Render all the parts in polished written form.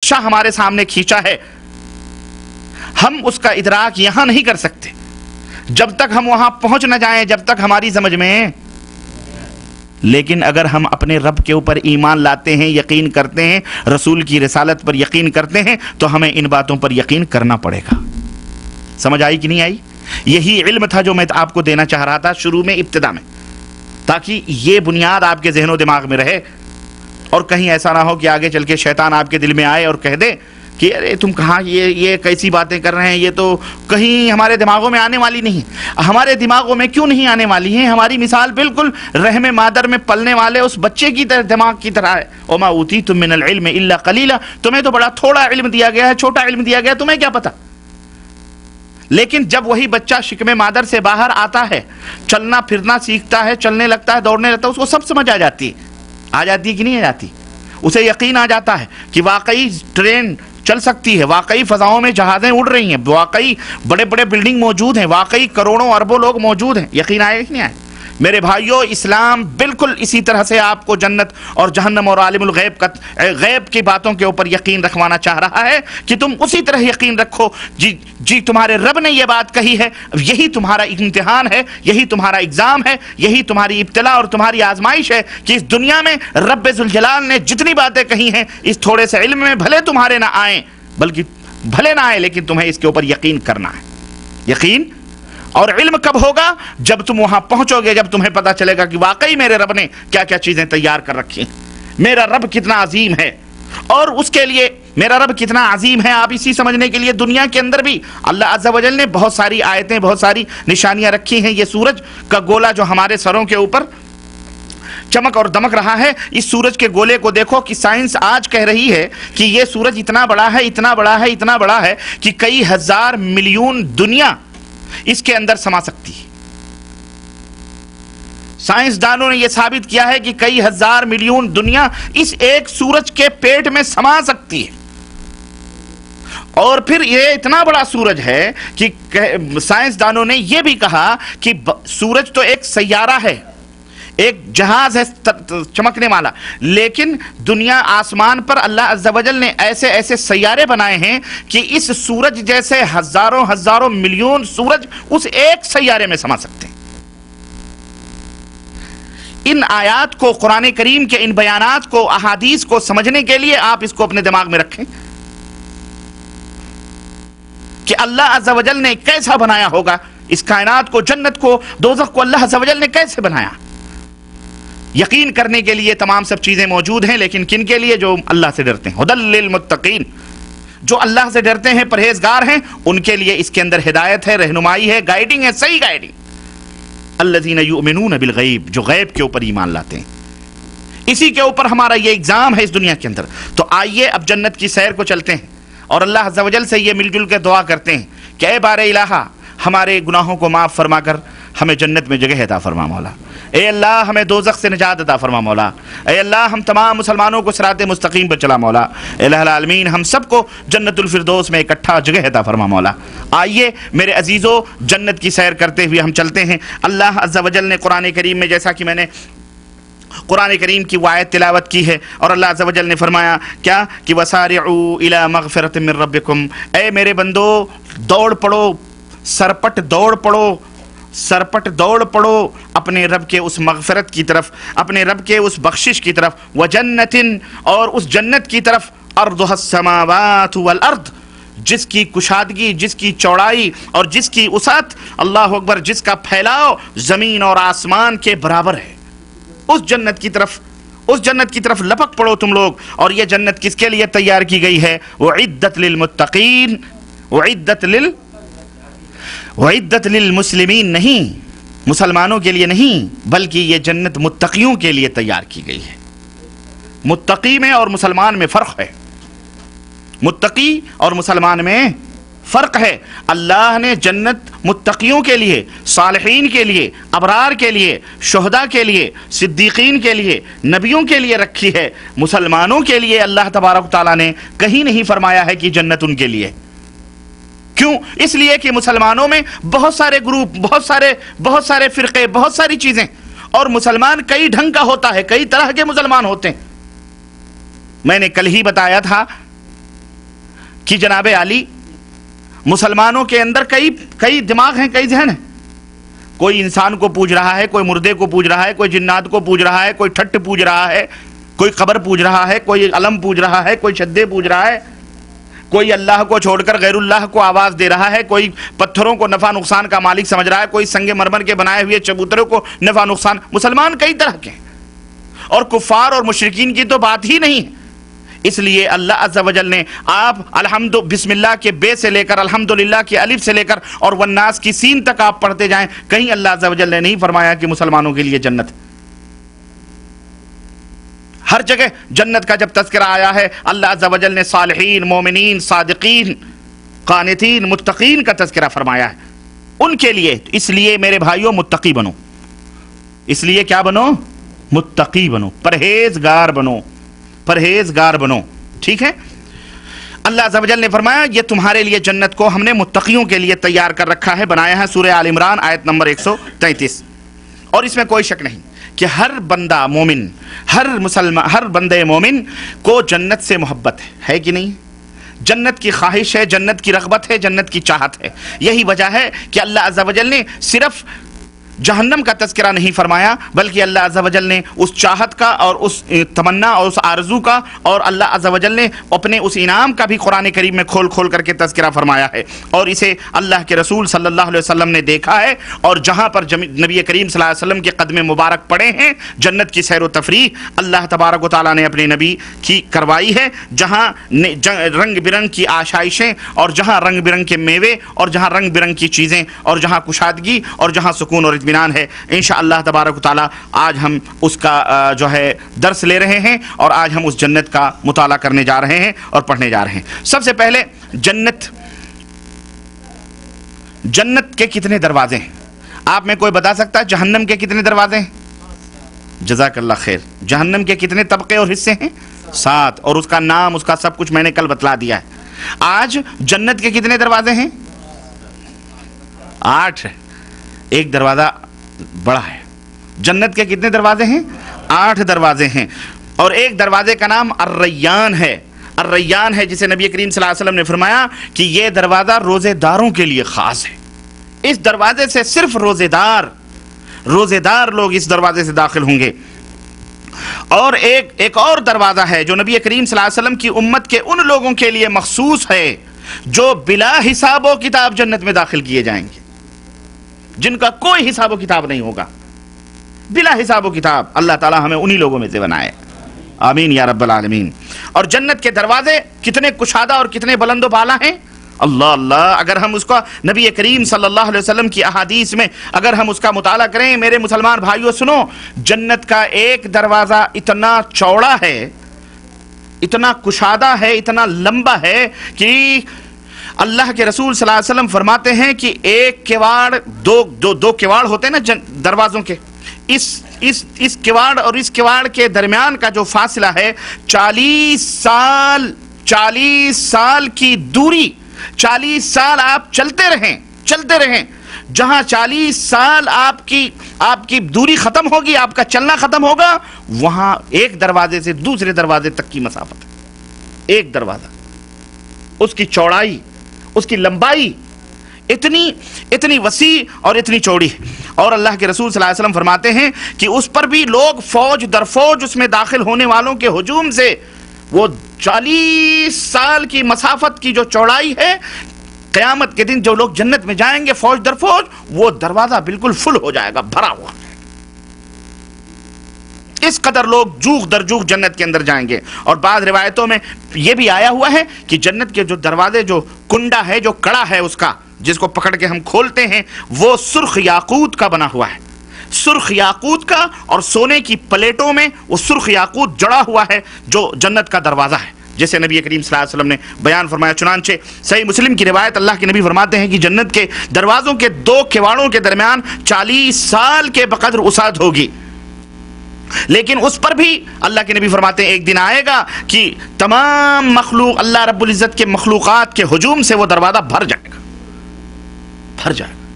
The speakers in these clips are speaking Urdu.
نقشہ ہمارے سامنے کھینچا ہے، ہم اس کا ادراک یہاں نہیں کر سکتے جب تک ہم وہاں پہنچ نہ جائیں، جب تک ہماری سمجھ میں. لیکن اگر ہم اپنے رب کے اوپر ایمان لاتے ہیں، یقین کرتے ہیں، رسول کی رسالت پر یقین کرتے ہیں، تو ہمیں ان باتوں پر یقین کرنا پڑے گا. سمجھ آئی کہ نہیں آئی؟ یہی علم تھا جو میں آپ کو دینا چاہ رہا تھا شروع میں، ابتدا میں، تاکہ یہ بنیاد آپ کے ذہن و دماغ میں رہے، اور کہیں ایسا نہ ہو کہ آگے چل کے شیطان آپ کے دل میں آئے اور کہہ دے کہ ارے تم کہاں یہ کیسی باتیں کر رہے ہیں، یہ تو کہیں ہمارے دماغوں میں آنے والی نہیں. ہمارے دماغوں میں کیوں نہیں آنے والی ہیں؟ ہماری مثال بالکل رحم مادر میں پلنے والے اس بچے کی دماغ کی طرح ہے. وما اوتیتم من العلم الا قلیلا، تمہیں تو بڑا تھوڑا علم دیا گیا ہے، چھوٹا علم دیا گیا ہے، تمہیں کیا پتا. لیکن جب وہی بچہ شکم مادر سے باہر آتا ہے، چلنا پھرنا سیکھتا ہے، چلنے لگتا ہے، دوڑنے لگتا ہے، اس کو سب سمجھ آ جاتی ہے کہ نہیں آ جاتی. اسے یقین آ جاتا ہے کہ واقعی ٹرین چل سکتی ہے، واقعی فضاؤں میں جہازیں اڑ رہی ہیں، واقعی بڑے بڑے بلڈنگ موجود ہیں، واقعی کروڑوں اربوں لوگ موجود ہیں. یقین آئے کہ نہیں آئے؟ میرے بھائیوں، اسلام بالکل اسی طرح سے آپ کو جنت اور جہنم اور عالم الغیب غیب کی باتوں کے اوپر یقین رکھوانا چاہ رہا ہے کہ تم اسی طرح یقین رکھو. جی تمہارے رب نے یہ بات کہی ہے، یہی تمہارا امتحان ہے، یہی تمہارا اگزام ہے، یہی تمہاری ابتلا اور تمہاری آزمائش ہے کہ اس دنیا میں رب ذوالجلال نے جتنی باتیں کہی ہیں، اس تھوڑے سے علم میں بھلے تمہارے نہ آئیں، بلکہ بھلے نہ آئے، لیکن تمہیں اس کے اوپر یقین کرنا ہے. یقین اور علم کب ہوگا؟ جب تم وہاں پہنچو گے، جب تمہیں پتا چلے گا کہ واقعی میرے رب نے کیا کیا چیزیں تیار کر رکھی ہیں، میرا رب کتنا عظیم ہے. اور اس کے لیے میرا رب کتنا عظیم ہے آپ اسی سمجھنے کے لیے دنیا کے اندر بھی اللہ عز و جل نے بہت ساری آیتیں، بہت ساری نشانیاں رکھی ہیں. یہ سورج کا گولا جو ہمارے سروں کے اوپر چمک اور دمک رہا ہے، اس سورج کے گولے کو دیکھو کہ سائنس آج کہہ رہی ہے کہ یہ سورج اتنا بڑا ہے، اتنا بڑا ہے، اتنا بڑا ہے کہ کئی ہزار ملین دنیا اس کے اندر سما سکتی ہے. سائنسدانوں نے یہ ثابت کیا ہے کہ کئی ہزار ملین دنیا اس ایک سورج کے پیٹ میں سما سکتی ہے. اور پھر یہ اتنا بڑا سورج ہے کہ سائنسدانوں نے یہ بھی کہا کہ سورج تو ایک سیارہ ہے، ایک جہاز ہے چمکنے والا، لیکن دنیا آسمان پر اللہ عز و جل نے ایسے ایسے سیارے بنائے ہیں کہ اس سورج جیسے ہزاروں ہزاروں ملین سورج اس ایک سیارے میں سما سکتے ہیں. ان آیات کو، قرآن کریم کے ان بیانات کو، احادیث کو سمجھنے کے لیے آپ اس کو اپنے دماغ میں رکھیں کہ اللہ عز و جل نے کیسا بنایا ہوگا اس کائنات کو، جنت کو، دوزخ کو اللہ عز و جل نے کیسے بنایا. یقین کرنے کے لیے تمام سب چیزیں موجود ہیں، لیکن کن کے لیے؟ جو اللہ سے ڈرتے ہیں. ہدی للمتقین، جو اللہ سے ڈرتے ہیں، پرہیزگار ہیں، ان کے لیے اس کے اندر ہدایت ہے، رہنمائی ہے، گائیڈنگ ہے، صحیح گائیڈنگ. الذین یؤمنون بالغیب، جو غیب کے اوپر ایمان لاتے ہیں. اسی کے اوپر ہمارا یہ اگزام ہے اس دنیا کے اندر. تو آئیے اب جنت کی سیر کو چلتے ہیں اور اللہ عز و جل سے یہ مل جل کے دعا کرتے ہیں کہ اے بار الہ، ہمارے گناہوں کو معاف فرما کر ہمیں جنت میں جگہ عطا فرما مولا. اے اللہ ہمیں دوزخ سے نجات عطا فرما مولا. اے اللہ ہم تمام مسلمانوں کو صراط مستقیم پر چلا مولا. الہ العالمین ہم سب کو جنت الفردوس میں اکٹھا جگہ عطا فرما مولا. آئیے میرے عزیزو، جنت کی سیر کرتے ہوئے ہم چلتے ہیں. اللہ عز و جل نے قرآن کریم میں، جیسا کہ میں نے قرآن کریم کی وہ آیت تلاوت کی ہے، اور اللہ عز و جل نے فرمایا کیا کہ وَسَارِعُوا إِلَى مَغْفِرَةٍ مِّن رَبِّكُمْ، اے میرے بندو دوڑ پڑو، سرپٹ دوڑ پڑو، سرپٹ دوڑ پڑو اپنے رب کے اس مغفرت کی طرف، اپنے رب کے اس بخشش کی طرف، وَجَنَّةٍ، اور اس جنت کی طرف، أَرْضُهَا السَّمَاوَاتُ وَالْأَرْضُ، جس کی کشادگی، جس کی چوڑائی اور جس کی وسعت، اللہ اکبر، جس کا پھیلاؤ زمین اور آسمان کے برابر ہے. اس جنت کی طرف، اس جنت کی طرف لپک پڑو تم لوگ. اور یہ جنت کس کے لیے تیار کی گئی ہے؟ وعدت للمتقین، وعدت للمسلمین، نہیں مسلمانوں کے لیے نہیں، بلکہ یہ جنت متقیوں کے لیے تیار کی گئی ہے. متقی میں اور مسلمان میں فرق ہے، متقی اور مسلمان میں فرق ہے. اللہ نے جنت متقیوں کے لیے، صالحین کے لیے، ابرار کے لیے، شہداء کے لیے، صدیقین کے لیے، نبیوں کے لیے رکھی ہے. مسلمانوں کے لیے اللہ تبارک تعالیٰ نے کہیں نہیں فرمایا ہے کہ جنت ان کے لیے. کیوں؟ اس لیے کہ مسلمانوں میں بہت سارے گروپ، بہت سارے فرقے، بہت ساری چیزیں، اور مسلمان کئی ڈھنگ کا ہوتا ہے، کئی طرح کے مسلمان ہوتے ہیں. میں نے کل ہی بتایا تھا کہ جناب علی مسلمانوں کے اندر کئی دماغ ہیں، کئی ذہن ہیں. کوئی انسان کو پوج رہا ہے، کوئی مردے کو پوج رہا ہے، کوئی جنات کو پوج رہا ہے، کوئی ٹھٹ پوج رہا ہے، کوئی قبر پوج رہا ہے، کوئی علم پوج رہا ہے، کوئی چھدے پوج رہا ہے، کوئی اللہ کو چھوڑ کر غیر اللہ کو آواز دے رہا ہے، کوئی پتھروں کو نفع نقصان کا مالک سمجھ رہا ہے، کوئی سنگ مرمر کے بنائے ہوئے چبوتروں کو نفع نقصان. مسلمان کئی طرح کے ہیں، اور کفار اور مشرکین کی تو بات ہی نہیں ہے. اس لیے اللہ عز و جل نے آپ الحمد بسم اللہ کے بے سے لے کر الحمدللہ کے الف سے لے کر اور والناس کی سین تک آپ پڑھتے جائیں، کہیں اللہ عز و جل نے نہیں فرمایا کہ مسلمانوں کے لیے جنت. ہر جگہ جنت کا جب تذکرہ آیا ہے اللہ عز و جل نے صالحین، مومنین، صادقین، قانتین، متقین کا تذکرہ فرمایا ہے ان کے لیے. اس لیے میرے بھائیوں متقی بنو. اس لیے کیا بنو؟ متقی بنو، پرہیزگار بنو، پرہیزگار بنو. ٹھیک ہے؟ اللہ عز و جل نے فرمایا یہ تمہارے لیے جنت کو ہم نے متقیوں کے لیے تیار کر رکھا ہے، بنایا ہے. سورہ آل عمران آیت نمبر 133. اور اس میں کوئی شک نہیں کہ ہر بندہ مومن، ہر مسلمان، ہر بندے مومن کو جنت سے محبت ہے کہ نہیں؟ جنت کی خواہش ہے، جنت کی رغبت ہے، جنت کی چاہت ہے. یہی وجہ ہے کہ اللہ عز و جل نے صرف جہنم کا تذکرہ نہیں فرمایا، بلکہ اللہ عز و جل نے اس چاہت کا اور اس تمنا اور اس آرزو کا اور اللہ عز و جل نے اپنے اس انعام کا بھی قرآن کریم میں کھول کھول کر کے تذکرہ فرمایا ہے. اور اسے اللہ کے رسول صلی اللہ علیہ وسلم نے دیکھا ہے، اور جہاں پر نبی کریم صلی اللہ علیہ وسلم کے قدم مبارک پڑے ہیں جنت کی سیر و تفریح اللہ تبارک و تعالیٰ نے اپنے نبی کی کروائی ہے، جہاں رنگ برنگ کی آشائشیں اور جہاں رنگ برنگ کے میوے اور جہاں رنگ برنگ کی چیزیں اور جہاں کشادگی اور جہاں سکون اور اطمینان ہے. انشاءاللہ تبارک و تعالی آج ہم اس کا جو ہے درس لے رہے ہیں، اور آج ہم اس جنت کا مطالعہ کرنے جا رہے ہیں اور پڑھنے جا رہے ہیں. سب سے پہلے جنت کے کتنے دروازے ہیں؟ آپ میں کوئی بتا سکتا ہے جہنم کے کتنے دروازے ہیں؟ جزاک اللہ خیر. جہنم کے کتنے طبقے اور حصے ہیں؟ 7. اور اس کا نام، اس کا سب کچھ میں نے کل بتلا دیا ہے. آج جنت کے کتنے دروازے ہیں؟ 8. ایک دروازہ بڑا ہے. جنت کے کتنے دروازے ہیں؟ 8 دروازے ہیں. اور ایک دروازے کا نام الریان ہے. الریان ہے جسے نبی کریم صلی اللہ علیہ وسلم نے فرمایا کہ یہ دروازہ روزے داروں کے لیے خاص ہے. اس دروازے سے صرف روزے دار لوگ اس دروازے سے داخل ہوں گے. اور ایک اور دروازہ ہے جو نبی کریم صلی اللہ علیہ وسلم کی امت کے ان لوگوں کے لیے مخصوص ہے جو بلا حساب و کتاب جنت میں داخل کیے جائیں گے، جن کا کوئی حساب و کتاب نہیں ہوگا، بلا حساب و کتاب. اللہ تعالی ہمیں انہی لوگوں میں سے بنائے، آمین یا رب العالمین. اور جنت کے دروازے کتنے کشادہ اور کتنے بلند و بالا ہیں. اللہ اللہ، اگر ہم اس کا نبی کریم صلی اللہ علیہ وسلم کی احادیث میں اگر ہم اس کا مطالعہ کریں، میرے مسلمان بھائیوں سنو، جنت کا ایک دروازہ اتنا چوڑا ہے، اتنا کشادہ ہے، اتنا لمبا ہے کہ اللہ کے رسول صلی اللہ علیہ وسلم فرماتے ہیں کہ ایک کواڑ دو کواڑ ہوتے ہیں نا دروازوں کے، اس کواڑ اور اس کواڑ کے درمیان کا جو فاصلہ ہے 40 سال کی دوری. 40 سال آپ چلتے رہیں. جہاں 40 سال آپ کی دوری ختم ہوگی، آپ کا چلنا ختم ہوگا، وہاں ایک دروازے سے دوسرے دروازے تک کی مسافت ہے. ایک دروازہ، اس کی چوڑائی، اس کی لمبائی اتنی وسیع اور اتنی چوڑی. اور اللہ کے رسول صلی اللہ علیہ وسلم فرماتے ہیں کہ اس پر بھی لوگ فوج در فوج اس میں داخل ہونے والوں کے ہجوم سے، وہ 40 سال کی مسافت کی جو چوڑائی ہے، قیامت کے دن جو لوگ جنت میں جائیں گے فوج در فوج، وہ دروازہ بالکل فل ہو جائے گا، بھرا ہوا. اس قدر لوگ جوغ در جوغ جنت کے اندر جائیں گے. اور بعض روایتوں میں یہ بھی آیا ہوا ہے کہ جنت کے جو دروازے، جو کنڈا ہے، جو کڑا ہے اس کا، جس کو پکڑ کے ہم کھولتے ہیں، وہ سرخ یاقوت کا بنا ہوا ہے. سرخ یاقوت کا، اور سونے کی پلیٹوں میں وہ سرخ یاقوت جڑا ہوا ہے جو جنت کا دروازہ ہے، جیسے نبی کریم صلی اللہ علیہ وسلم نے بیان فرمایا. چنانچہ صحیح مسلم کی روایت، اللہ کے نبی فرماتے ہیں کہ جنت کے دروازوں کے 2 کواڑوں کے درمیان 40 سال کے بقدر وسعت ہوگی. لیکن اس پر بھی اللہ کے نبی فرماتے ہیں ایک دن آئے گا کہ تمام مخلوق، اللہ رب العزت کے مخلوقات کے ہجوم سے وہ دروازہ بھر جائے گا.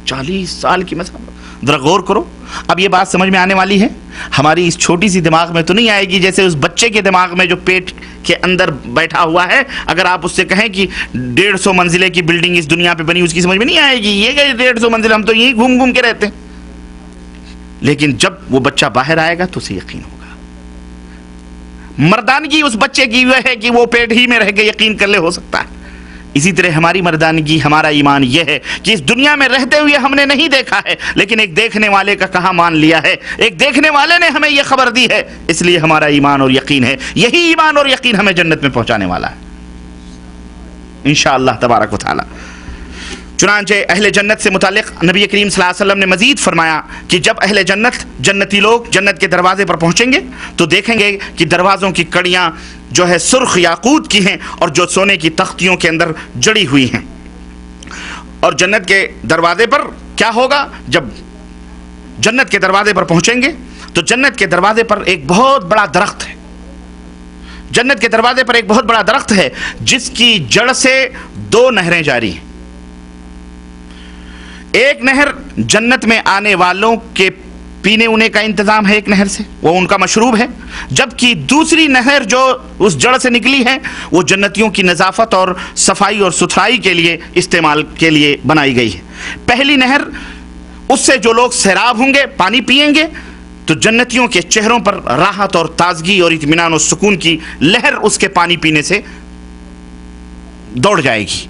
40 سال کی مسافت. ذرا غور کرو. اب یہ بات سمجھ میں آنے والی ہے. ہماری اس چھوٹی سی دماغ میں تو نہیں آئے گی جیسے اس بچے کے دماغ میں جو پیٹ کے اندر بیٹھا ہوا ہے. اگر آپ اس سے کہیں کہ 150 منزلے کی بلڈنگ اس دنیا پہ بنی, اس کی سمجھ میں نہیں آئے گی. یہ کہ 150 منزل, ہم تو یہیں گھوم گھوم کے رہتے ہیں. لیکن جب وہ بچہ باہر آئے گا تو اسے یقین ہوگا. مردانگی اس بچے کی وہ ہے کہ وہ پیٹ ہی میں رہ کے یقین کر لے, ہو سکتا ہے. اسی طرح ہماری مردانگی, ہمارا ایمان یہ ہے کہ اس دنیا میں رہتے ہوئے ہم نے نہیں دیکھا ہے, لیکن ایک دیکھنے والے کا کہا مان لیا ہے, ایک دیکھنے والے نے ہمیں یہ خبر دی ہے, اس لیے ہمارا ایمان اور یقین ہے. یہی ایمان اور یقین ہمیں جنت میں پہنچانے والا ہے انشاءاللہ تبارک و تعالی. چنانچہ اہل جنت سے متعلق نبی کریم صلی اللہ علیہ وسلم نے مزید فرمایا کہ جب اہل جنت, جنتی لوگ جنت کے دروازے پر پہنچیں گے تو دیکھیں گے کہ دروازوں کی کڑیاں جو ہے سرخ یاقوت کی ہیں اور جو سونے کی تختیوں کے اندر جڑی ہوئی ہیں. اور جنت کے دروازے پر کیا ہوگا؟ جب جنت کے دروازے پر پہنچیں گے تو جنت کے دروازے پر ایک بہت بڑا درخت ہے. جنت کے دروازے پر ایک بہت بڑا درخت ہے جس کی جڑ سے 2 نہریں جاری ہیں. ایک نہر جنت میں آنے والوں کے پینے اونے کا انتظام ہے, ایک نہر سے وہ ان کا مشروب ہے, جبکہ دوسری نہر جو اس جڑ سے نکلی ہے وہ جنتیوں کی نظافت اور صفائی اور ستھرائی کے لیے استعمال کے لیے بنائی گئی ہے. پہلی نہر, اس سے جو لوگ سیراب ہوں گے, پانی پئیں گے تو جنتیوں کے چہروں پر راحت اور تازگی اور اطمینان و سکون کی لہر اس کے پانی پینے سے دوڑ جائے گی.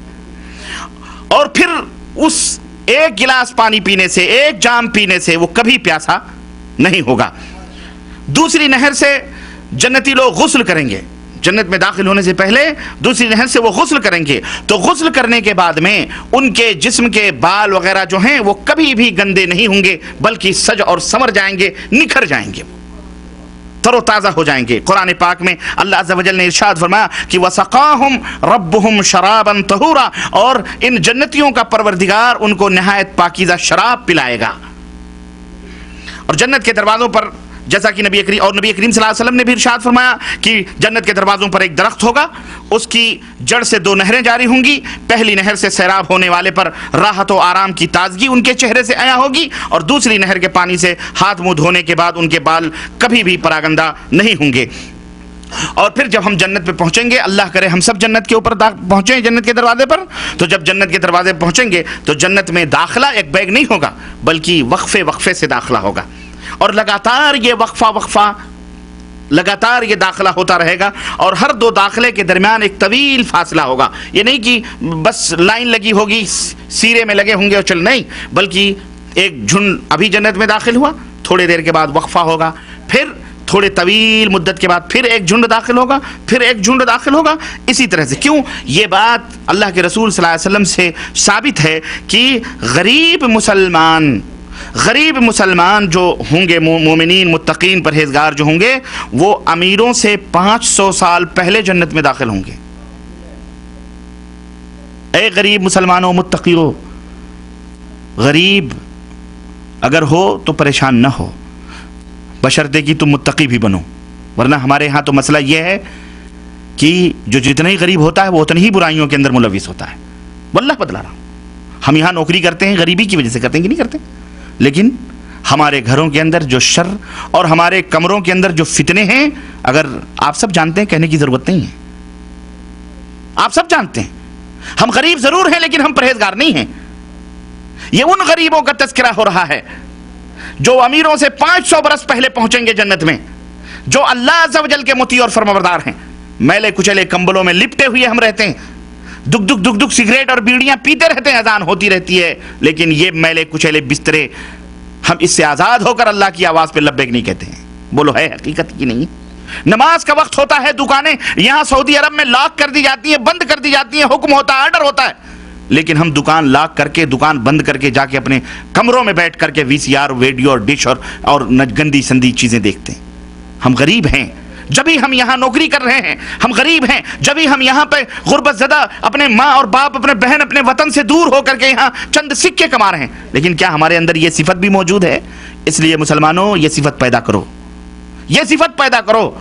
اور پھر اس ایک گلاس پانی پینے سے, ایک جام پینے سے وہ کبھی پیاسا نہیں ہوگا. دوسری نہر سے جنتی لوگ غسل کریں گے, جنت میں داخل ہونے سے پہلے دوسری نہر سے وہ غسل کریں گے, تو غسل کرنے کے بعد میں ان کے جسم کے بال وغیرہ جو ہیں وہ کبھی بھی گندے نہیں ہوں گے, بلکہ سج اور سنور جائیں گے, نکھر جائیں گے, تر و تازہ ہو جائیں گے. قرآن پاک میں اللہ عز و جل نے ارشاد فرمایا کہ وَسَقَاهُمْ رَبُّهُمْ شَرَابًا طَهُورًا, اور ان جنتیوں کا پروردگار ان کو نہایت پاکیزہ شراب پلائے گا. اور جنت کے دروازوں پر جیسا کہ نبی کریم صلی اللہ علیہ وسلم نے بھی ارشاد فرمایا کہ جنت کے دروازوں پر ایک درخت ہوگا, اس کی جڑ سے 2 نہریں جاری ہوں گی. پہلی نہر سے سیراب ہونے والے پر راحت و آرام کی تازگی ان کے چہرے سے عیاں ہوگی, اور دوسری نہر کے پانی سے ہاتھ منہ دھونے کے بعد ان کے بال کبھی بھی پراگندہ نہیں ہوں گے. اور پھر جب ہم جنت پہ پہنچیں گے, اللہ کرے ہم سب جنت کے اوپر پہنچیں جنت کے دروازے پر, تو جب جنت کے دروازے پر پہنچیں گے تو جنت میں داخلہ ایک بیگ نہیں ہوگا, بلکہ وقفے سے داخلہ ہوگا. اور لگاتار یہ وقفہ لگاتار یہ داخلہ ہوتا رہے گا, اور ہر 2 داخلے کے درمیان ایک طویل فاصلہ ہوگا. یہ نہیں کہ بس لائن لگی ہوگی, سیرے میں لگے ہوں گے اور چل, نہیں, بلکہ ایک جھنڈ ابھی جنت میں داخل ہوا, تھوڑی دیر کے بعد وقفہ ہوگا, پھر تھوڑے طویل مدت کے بعد پھر ایک جھنڈ داخل ہوگا, پھر ایک جھنڈ داخل ہوگا, اسی طرح سے. کیوں؟ یہ بات اللہ کے رسول صلی اللہ علیہ وسلم سے ثابت ہے کہ غریب مسلمان جو ہوں گے, مومنین متقین پرہیزگار جو ہوں گے, وہ امیروں سے 500 سال پہلے جنت میں داخل ہوں گے. اے غریب مسلمانوں, متقیوں, غریب اگر ہو تو پریشان نہ ہو, بشرطے کہ تم متقی بھی بنو. ورنہ ہمارے ہاں تو مسئلہ یہ ہے کہ جو جتنا ہی غریب ہوتا ہے وہ اتنی ہی برائیوں کے اندر ملوث ہوتا ہے. واللہ بدلا رہا ہوں, ہم یہاں نوکری کرتے ہیں غریبی کی وجہ سے کرتے ہیں کہ نہیں کرتے, لیکن ہمارے گھروں کے اندر جو شر اور ہمارے کمروں کے اندر جو فتنے ہیں, اگر آپ سب جانتے ہیں, کہنے کی ضرورت نہیں ہے, آپ سب جانتے ہیں. ہم غریب ضرور ہیں لیکن ہم پرہیزگار نہیں ہیں. یہ ان غریبوں کا تذکرہ ہو رہا ہے جو امیروں سے 500 برس پہلے پہنچیں گے جنت میں, جو اللہ عز و جل کے مطیع اور فرمانبردار ہیں. میلے کچلے کمبلوں میں لپٹے ہوئے ہم رہتے ہیں, دک سگریٹ اور بیڑیاں پیتے رہتے ہیں, اذان ہوتی رہتی ہے, لیکن یہ میلے کچلے بسترے, ہم اس سے آزاد ہو کر اللہ کی آواز پہ لبیک نہیں کہتے ہیں. بولو ہے حقیقت کی نہیں؟ نماز کا وقت ہوتا ہے, دکانیں یہاں سعودی عرب میں لاک کر دی جاتی ہیں, بند کر دی جاتی ہیں, حکم ہوتا ہے, آرڈر ہوتا ہے, لیکن ہم دکان لاک کر کے, دکان بند کر کے جا کے اپنے کمروں میں بیٹھ کر کے VCR, ویڈیو اور ڈش اور گندی سندی چیزیں دیکھتے ہیں. ہم غریب ہیں جبھی ہم یہاں نوکری کر رہے ہیں, ہم غریب ہیں جبھی ہم یہاں پہ غربت زدہ اپنے ماں اور باپ, اپنے بہن, اپنے وطن سے دور ہو کر کے یہاں چند سکے کما رہے ہیں. لیکن کیا ہمارے اندر یہ صفت بھی موجود ہے؟ اس لیے مسلمانوں یہ صفت پیدا کرو, یہ صفت پیدا کرو.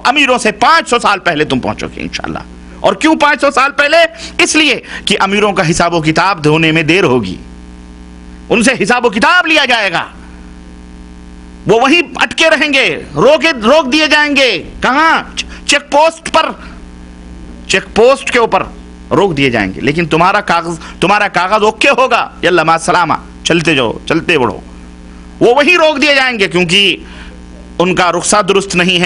امیروں سے 500 سال پہلے تم پہنچو گے انشاءاللہ. اور کیوں 500 سال پہلے؟ اس لیے کہ امیروں کا حساب و کتاب دھونے میں دیر ہوگی. ان سے حساب و کتاب لیا جائے گا، وہ وہیں اٹکے رہیں گے، روک دیے جائیں گے. کہاں؟ چیک پوسٹ پر، چیک پوسٹ کے اوپر روک دیے جائیں گے. لیکن تمہارا کاغذ اوکے ہوگا، یلا مع السلامہ، چلتے جاؤ، چلتے بڑھو. وہ وہیں روک دیے جائیں گے کیونکہ ان کا رخصت درست نہیں ہے.